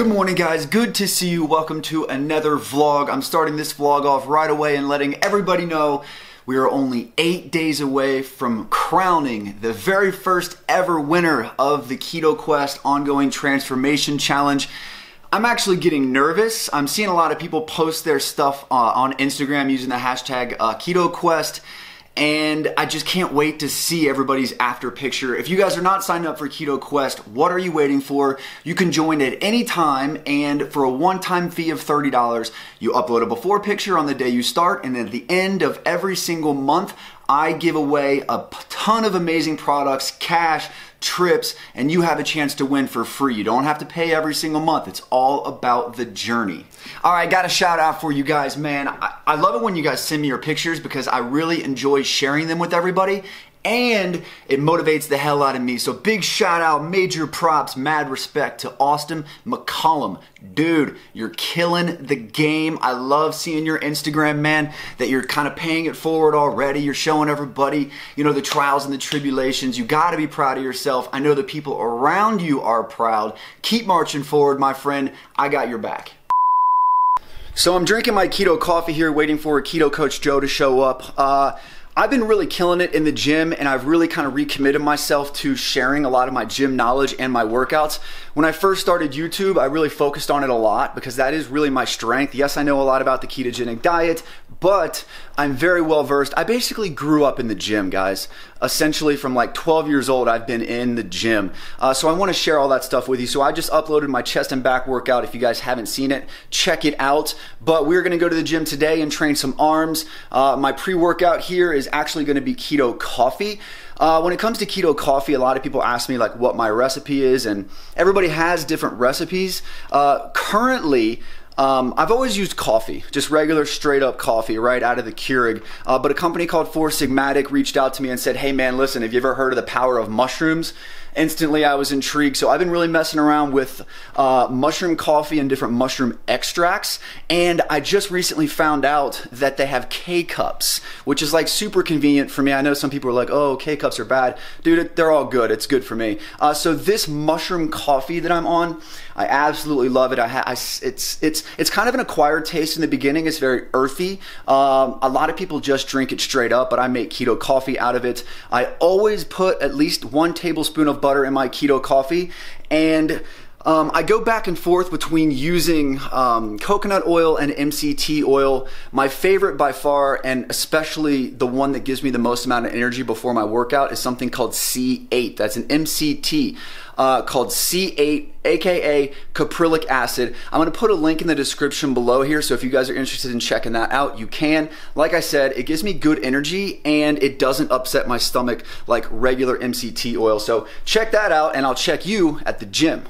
Good morning, guys. Good to see you. Welcome to another vlog. I'm starting this vlog off right away and letting everybody know we are only 8 days away from crowning the very first ever winner of the Keto Quest Ongoing Transformation Challenge. I'm actually getting nervous. I'm seeing a lot of people post their stuff on Instagram using the hashtag Keto Quest. And I just can't wait to see everybody's after picture. If you guys are not signed up for Keto Quest, what are you waiting for? You can join at any time, and for a one-time fee of $30, you upload a before picture on the day you start, and at the end of every single month, I give away a ton of amazing products, cash, trips, and you have a chance to win for free. You don't have to pay every single month. It's all about the journey. All right, got a shout out for you guys, man. I love it when you guys send me your pictures because I really enjoy sharing them with everybody. And it motivates the hell out of me. So big shout out, major props, mad respect to Austin McCollum. Dude, you're killing the game. I love seeing your Instagram, man, that you're kind of paying it forward already. You're showing everybody, you know, the trials and the tribulations. You got to be proud of yourself. I know the people around you are proud. Keep marching forward, my friend. I got your back. So I'm drinking my keto coffee here, waiting for Keto Coach Joe to show up. I've been really killing it in the gym, and I've really kind of recommitted myself to sharing a lot of my gym knowledge and my workouts. When I first started YouTube, I really focused on it a lot because that is really my strength. Yes, I know a lot about the ketogenic diet, but I'm very well versed. I basically grew up in the gym, guys. Essentially from like 12 years old, I've been in the gym. So I want to share all that stuff with you. So I just uploaded my chest and back workout. If you guys haven't seen it, check it out. But we're going to go to the gym today and train some arms. My pre-workout here is actually going to be keto coffee. When it comes to keto coffee, a lot of people ask me like what my recipe is, and everybody has different recipes. Currently, I've always used coffee, just regular straight up coffee right out of the Keurig. But a company called Four Sigmatic reached out to me and said, hey man, listen, have you ever heard of the power of mushrooms? Instantly I was intrigued. So I've been really messing around with mushroom coffee and different mushroom extracts. And I just recently found out that they have K-Cups, which is like super convenient for me. I know some people are like, oh, K-Cups are bad. Dude, they're all good. It's good for me. So this mushroom coffee that I'm on, I absolutely love it. It's kind of an acquired taste in the beginning. It's very earthy. A lot of people just drink it straight up, but I make keto coffee out of it. I always put at least 1 tablespoon of butter in my keto coffee, and I go back and forth between using coconut oil and MCT oil. My favorite by far, and especially the one that gives me the most amount of energy before my workout, is something called C8. That's an MCT called C8, aka caprylic acid. I'm going to put a link in the description below here, so if you guys are interested in checking that out, you can. Like I said, it gives me good energy and it doesn't upset my stomach like regular MCT oil. So check that out, and I'll check you at the gym.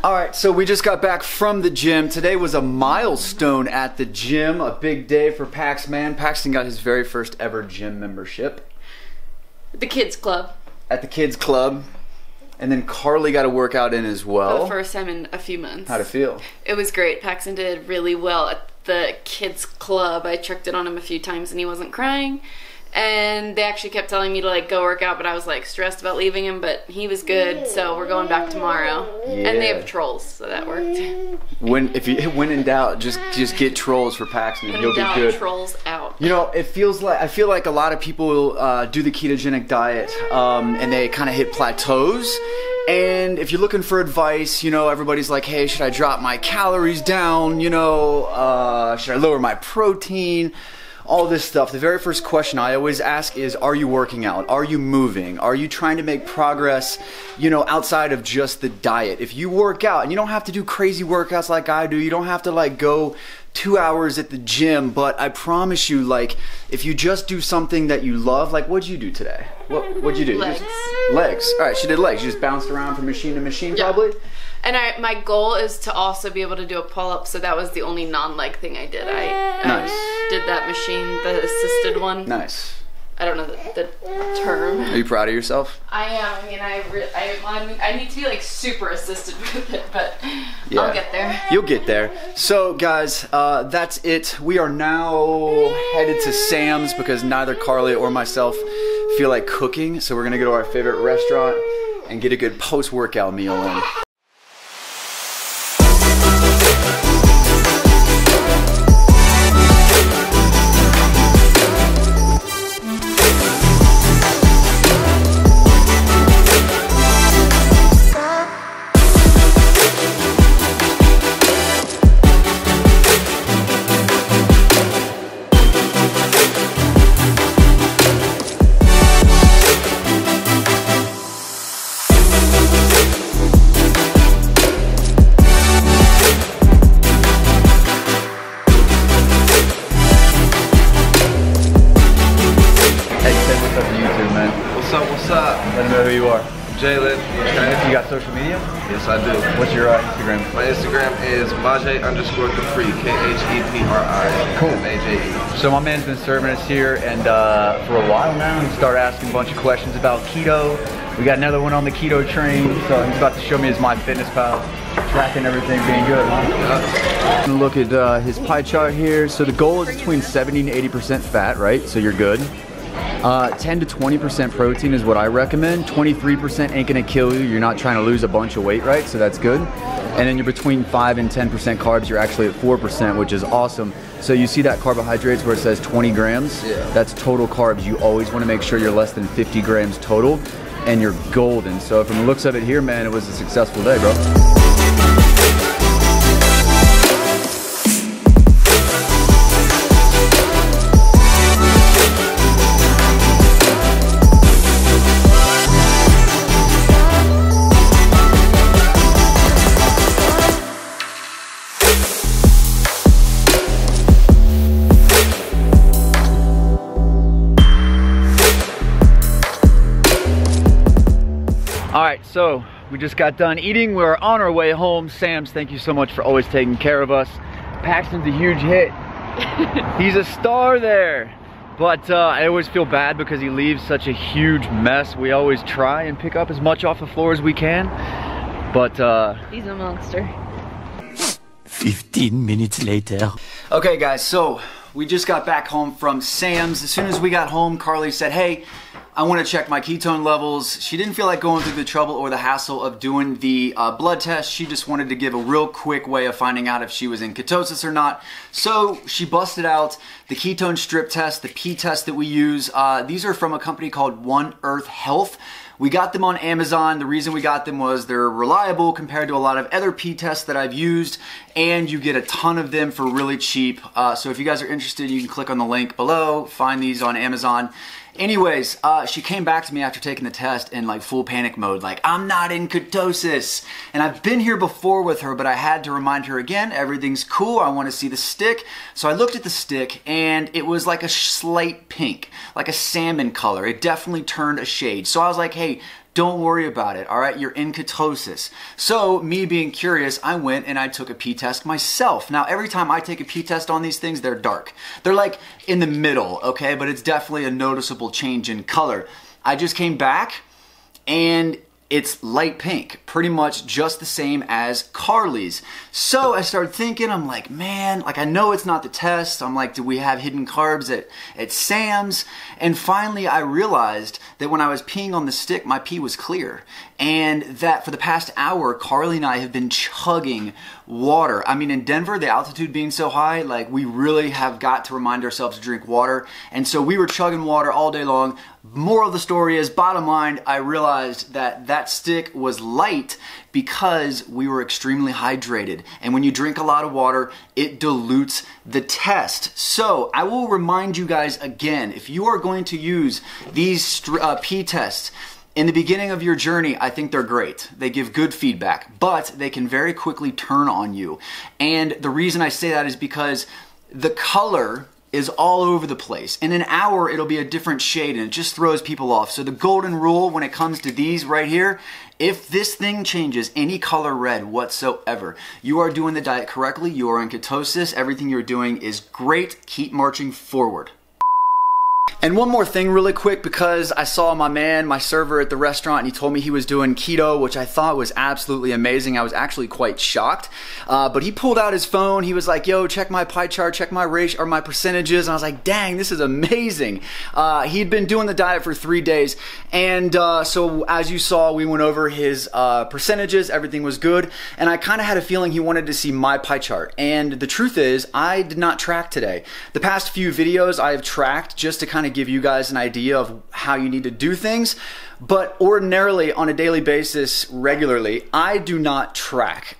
Alright, so we just got back from the gym. Today was a milestone at the gym, a big day for Pax, man. Paxton got his very first ever gym membership. The kids club. At the kids club. And then Carly got a workout in as well. For the first time in a few months. How'd it feel? It was great. Paxton did really well at the kids club. I checked it on him a few times and he wasn't crying. And they actually kept telling me to like go work out, but I was like stressed about leaving him, but he was good, so we're going back tomorrow. Yeah. And they have trolls, so that worked. When in doubt, just get trolls for Paxton, and you'll be good. Trolls out. You know, I feel like a lot of people do the ketogenic diet and they kind of hit plateaus. And if you're looking for advice, you know, everybody's like, hey, should I drop my calories down? You know, should I lower my protein? all this stuff, the very first question I always ask is, are you working out? Are you moving? Are you trying to make progress, you know, outside of just the diet? If you work out, and you don't have to do crazy workouts like I do, you don't have to like go 2 hours at the gym, but I promise you, like, if you just do something that you love, like, what'd you do today? What'd you do? Legs. Legs. All right, she did legs. You just bounced around from machine to machine, probably? And my goal is to also be able to do a pull-up, so that was the only non-leg thing I did. I did that machine, the assisted one. Nice. I don't know the term. Are you proud of yourself? I am. I mean, I need to be like super assisted with it, but Yeah. I'll get there. You'll get there. So guys, that's it. We are now headed to Sam's because neither Carly or myself feel like cooking. So we're gonna go to our favorite restaurant and get a good post-workout meal in. What's up? Let me know who you are. Jalen. You got social media? Yes, I do. What's your Instagram? My Instagram is Maje_Capri, KHEPRI. Cool. MAJE. So my man's been serving us here, and for a while now, he started asking a bunch of questions about keto. We got another one on the keto train, so he's about to show me his MyFitnessPal, tracking everything, being good, huh? Look at his pie chart here. So the goal is between 70 and 80% fat, right? So you're good. 10 to 20% protein is what I recommend. 23% ain't gonna kill you. You're not trying to lose a bunch of weight, right? So that's good. And then you're between 5 and 10% carbs. You're actually at 4%, which is awesome. So you see that carbohydrates where it says 20 grams? Yeah. That's total carbs. You always wanna make sure you're less than 50 grams total, and you're golden. So from the looks of it here, man, it was a successful day, bro. Alright, so we just got done eating. We're on our way home. Sam's, thank you so much for always taking care of us. Paxton's a huge hit. He's a star there. But I always feel bad because he leaves such a huge mess. We always try and pick up as much off the floor as we can. But He's a monster. 15 minutes later. okay guys, so we just got back home from Sam's. As soon as we got home, Carly said, hey, I want to check my ketone levels. She didn't feel like going through the trouble or the hassle of doing the blood test. She just wanted to give a real quick way of finding out if she was in ketosis or not. So she busted out the ketone strip test, the P test that we use. These are from a company called One Earth Health. We got them on Amazon. The reason we got them was they're reliable compared to a lot of other P tests that I've used, and you get a ton of them for really cheap. So if you guys are interested, you can click on the link below, find these on Amazon. Anyways, she came back to me after taking the test in like full panic mode, like, I'm not in ketosis. And I've been here before with her, but I had to remind her again, everything's cool, I want to see the stick. So I looked at the stick and it was like a slight pink, like a salmon color. It definitely turned a shade. So I was like, hey, don't worry about it, all right? You're in ketosis. So me being curious, I went and I took a P test myself. Now, every time I take a P test on these things, they're dark. They're like in the middle, okay? But it's definitely a noticeable change in color. I just came back and it's light pink, pretty much just the same as Carly's. So I started thinking, I'm like, man, like I know it's not the test. I'm like, do we have hidden carbs at Sam's? And finally I realized that when I was peeing on the stick, my pee was clear. And that for the past hour, Carly and I have been chugging water. I mean, in Denver, the altitude being so high, like we really have got to remind ourselves to drink water. And so we were chugging water all day long. Moral of the story is, bottom line, I realized that that stick was light because we were extremely hydrated. And when you drink a lot of water, it dilutes the test. So I will remind you guys again, if you are going to use these pee tests in the beginning of your journey, I think they're great. They give good feedback, but they can very quickly turn on you. And the reason I say that is because the color is all over the place. In an hour, it'll be a different shade and it just throws people off. So the golden rule when it comes to these right here, if this thing changes any color red whatsoever, you are doing the diet correctly, you are in ketosis, everything you're doing is great, keep marching forward. And one more thing really quick, because I saw my man, my server at the restaurant, and he told me he was doing keto, which I thought was absolutely amazing. I was actually quite shocked. But he pulled out his phone. He was like, yo, check my pie chart, check my ratio or my percentages. And I was like, dang, this is amazing. He'd been doing the diet for 3 days. And so as you saw, we went over his percentages. Everything was good. And I kind of had a feeling he wanted to see my pie chart. And the truth is, I did not track today. The past few videos I have tracked just to kind of give you guys an idea of how you need to do things, but ordinarily on a daily basis, regularly, I do not track.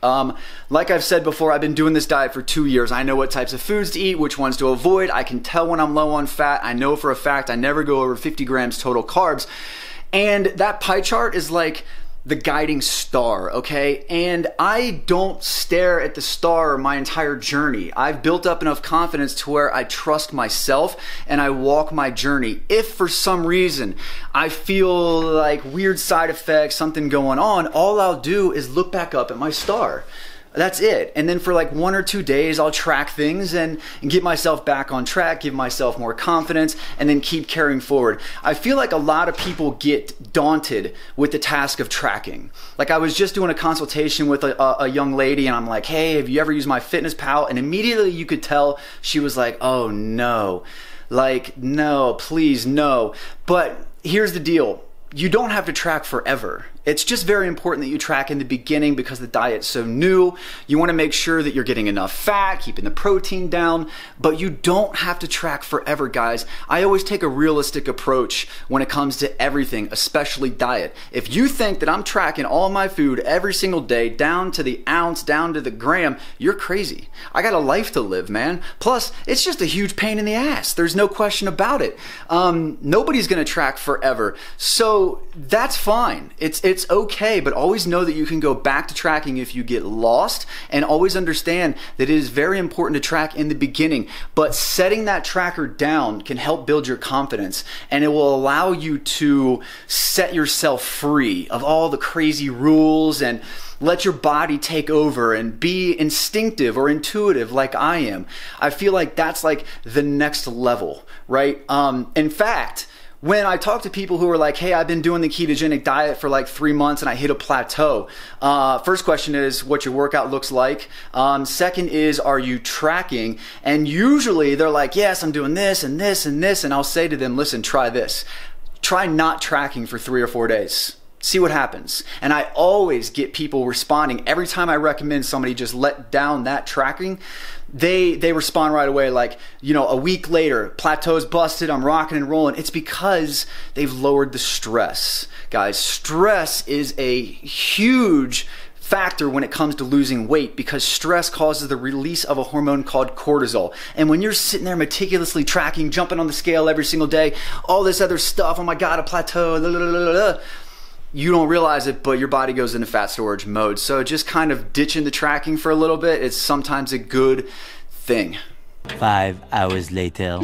Like I've said before, I've been doing this diet for 2 years. I know what types of foods to eat, which ones to avoid. I can tell when I'm low on fat. I know for a fact I never go over 50 grams total carbs. And that pie chart is like the guiding star, okay? And I don't stare at the star my entire journey. I've built up enough confidence to where I trust myself and I walk my journey. If for some reason I feel like weird side effects, something going on, all I'll do is look back up at my star. That's it. And then for like 1 or 2 days, I'll track things and get myself back on track, give myself more confidence, and then keep carrying forward. I feel like a lot of people get daunted with the task of tracking. Like I was just doing a consultation with a young lady and I'm like, hey, have you ever used MyFitnessPal? And immediately you could tell she was like, oh no, like no, please no. But here's the deal. You don't have to track forever. It's just very important that you track in the beginning because the diet's so new. You want to make sure that you're getting enough fat, keeping the protein down, but you don't have to track forever, guys. I always take a realistic approach when it comes to everything, especially diet. If you think that I'm tracking all my food every single day, down to the ounce, down to the gram, you're crazy. I got a life to live, man. Plus, it's just a huge pain in the ass. There's no question about it. Nobody's gonna track forever. So that's fine. It's okay, but always know that you can go back to tracking if you get lost, and always understand that it is very important to track in the beginning, but setting that tracker down can help build your confidence, and it will allow you to set yourself free of all the crazy rules and let your body take over and be instinctive or intuitive like I am. I feel like that's like the next level, right? In fact, when I talk to people who are like, hey, I've been doing the ketogenic diet for like 3 months and I hit a plateau. First question is what your workout looks like. Second is, are you tracking? And usually they're like, yes, I'm doing this and this and this. And I'll say to them, listen, try this. Try not tracking for 3 or 4 days. See what happens. And I always get people responding. Every time I recommend somebody just let down that tracking, they respond right away, like, you know, a week later, plateau's busted, I'm rocking and rolling. It's because they've lowered the stress. Guys, stress is a huge factor when it comes to losing weight, because stress causes the release of a hormone called cortisol. And when you're sitting there meticulously tracking, jumping on the scale every single day, all this other stuff, oh my God, a plateau, blah, blah, blah, blah, you don't realize it, but your body goes into fat storage mode. So just kind of ditching the tracking for a little bit, it's sometimes a good thing. 5 hours later.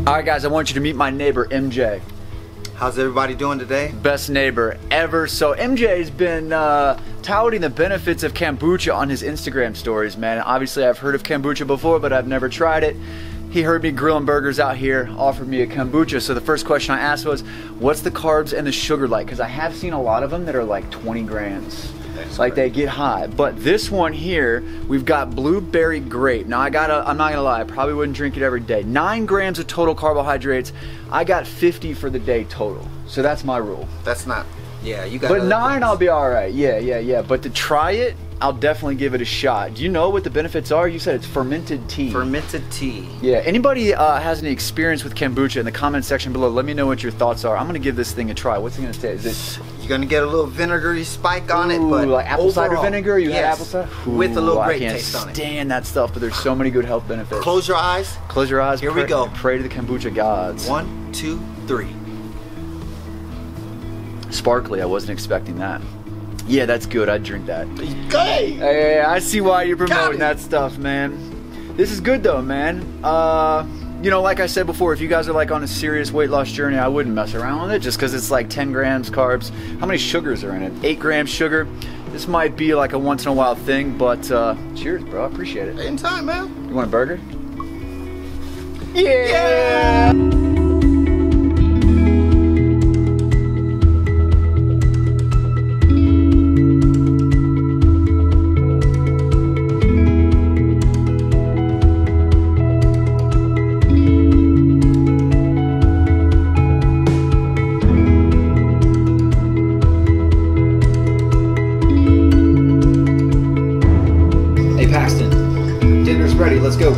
Alright guys, I want you to meet my neighbor, MJ. How's everybody doing today? Best neighbor ever. So MJ's been touting the benefits of kombucha on his Instagram stories, man. Obviously I've heard of kombucha before, but I've never tried it. he heard me grilling burgers out here, offered me a kombucha. So the first question I asked was, what's the carbs and the sugar like? Because I have seen a lot of them that are like 20 grams. Like they get high. But this one here, we've got blueberry grape. Now I'm not gonna lie, I probably wouldn't drink it every day. 9 grams of total carbohydrates. I got 50 for the day total. So that's my rule. That's not, yeah, you got. But 9, I'll be all right. Yeah. But to try it, I'll definitely give it a shot. Do you know what the benefits are? You said it's fermented tea. Fermented tea. Yeah, anybody has any experience with kombucha in the comment section below, let me know what your thoughts are. I'm gonna give this thing a try. What's it gonna taste? Is it... You're gonna get a little vinegary spike on it, but like apple cider vinegar? You had yes, apple cider? with a little grape I can't taste on it. stand that stuff, but there's so many good health benefits. Close your eyes. Close your eyes. Here we go. Pray to the kombucha gods. 1, 2, 3. Sparkly, I wasn't expecting that. Yeah, that's good. I'd drink that. Hey! Hey, I see why you're promoting that stuff, man. This is good though, man. You know, like I said before, if you guys are like on a serious weight loss journey, I wouldn't mess around with it just because it's like 10 grams carbs. How many sugars are in it? 8 grams sugar. This might be like a once in a while thing, but cheers, bro. I appreciate it. Anytime, man. You want a burger? Yeah! Let's go.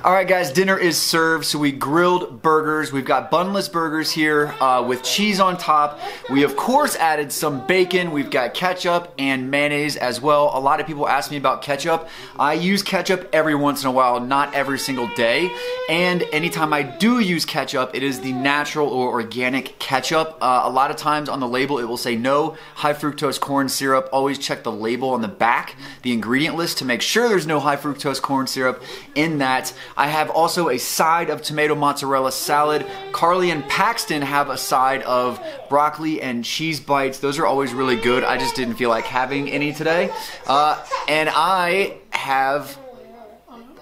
All right, guys, dinner is served. So we grilled burgers. We've got bunless burgers here with cheese on top. We, of course, added some bacon. We've got ketchup and mayonnaise as well. A lot of people ask me about ketchup. I use ketchup every once in a while, not every single day. And anytime I do use ketchup, it is the natural or organic ketchup. A lot of times on the label, it will say no high fructose corn syrup. Always check the label on the back, the ingredient list, to make sure there's no high fructose corn syrup in that. I have also a side of tomato mozzarella salad. Carly and Paxton have a side of broccoli and cheese bites. Those are always really good. I just didn't feel like having any today. And I have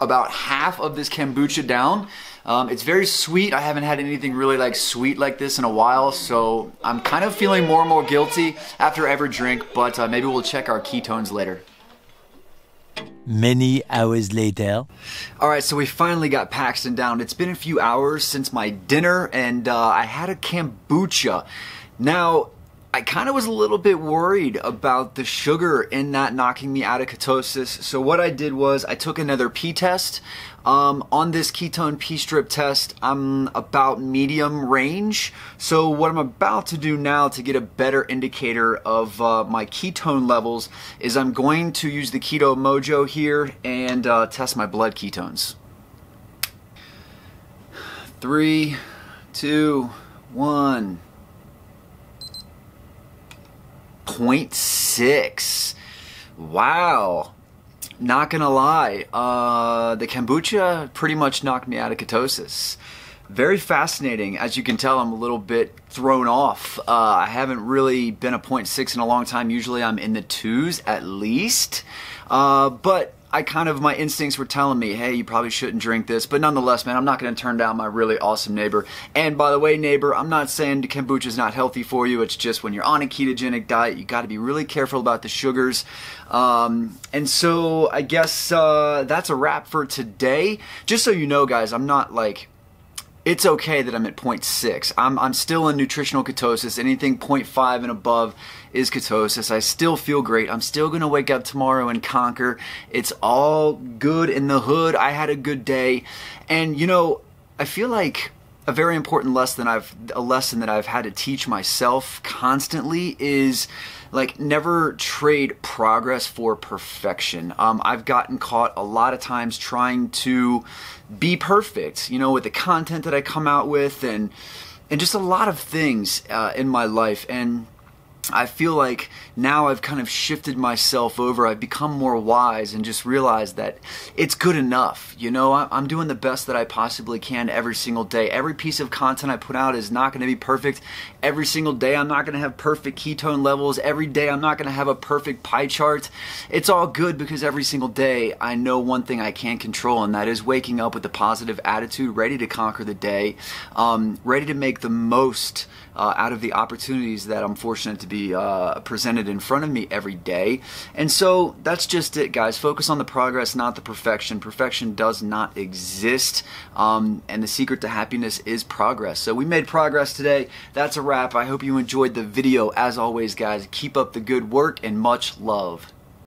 about half of this kombucha down. It's very sweet. I haven't had anything really like sweet like this in a while, so I'm kind of feeling more and more guilty after every drink, but maybe we'll check our ketones later. Many hours later. All right, so we finally got Paxton down. It's been a few hours since my dinner, and I had a kombucha. Now, I kind of was a little bit worried about the sugar in that knocking me out of ketosis. So what I did was I took another P test. On this ketone P-strip test, I'm about medium range. So what I'm about to do now to get a better indicator of my ketone levels is I'm going to use the Keto Mojo here and test my blood ketones. 3, 2, 1. 0.6. Wow. Not gonna lie, the kombucha pretty much knocked me out of ketosis. Very fascinating. As you can tell, I'm a little bit thrown off. I haven't really been a 0.6 in a long time. Usually I'm in the 2s at least. But my instincts were telling me, hey, you probably shouldn't drink this. But nonetheless, man, I'm not going to turn down my really awesome neighbor. And by the way, neighbor, I'm not saying kombucha is not healthy for you. It's just when you're on a ketogenic diet, you got to be really careful about the sugars. And so I guess that's a wrap for today. Just so you know, guys, I'm not like... It's okay that I'm at 0.6. I'm still in nutritional ketosis. Anything 0.5 and above is ketosis. I still feel great. I'm still going to wake up tomorrow and conquer. It's all good in the hood. I had a good day. And, you know, I feel like a very important lesson that I've had to teach myself constantly is like never trade progress for perfection. I've gotten caught a lot of times trying to be perfect, you know, with the content that I come out with and just a lot of things in my life. And I feel like now I've kind of shifted myself over. I've become more wise and just realized that it's good enough. You know, I'm doing the best that I possibly can every single day. Every piece of content I put out is not going to be perfect. Every single day I'm not going to have perfect ketone levels. Every day I'm not going to have a perfect pie chart. It's all good because every single day I know one thing I can control, and that is waking up with a positive attitude, ready to conquer the day, ready to make the most out of the opportunities that I'm fortunate to be presented in front of me every day. And so that's just it, guys. Focus on the progress, not the perfection. Perfection does not exist, and the secret to happiness is progress. So we made progress today. That's a wrap. I hope you enjoyed the video. As always, guys, keep up the good work and much love.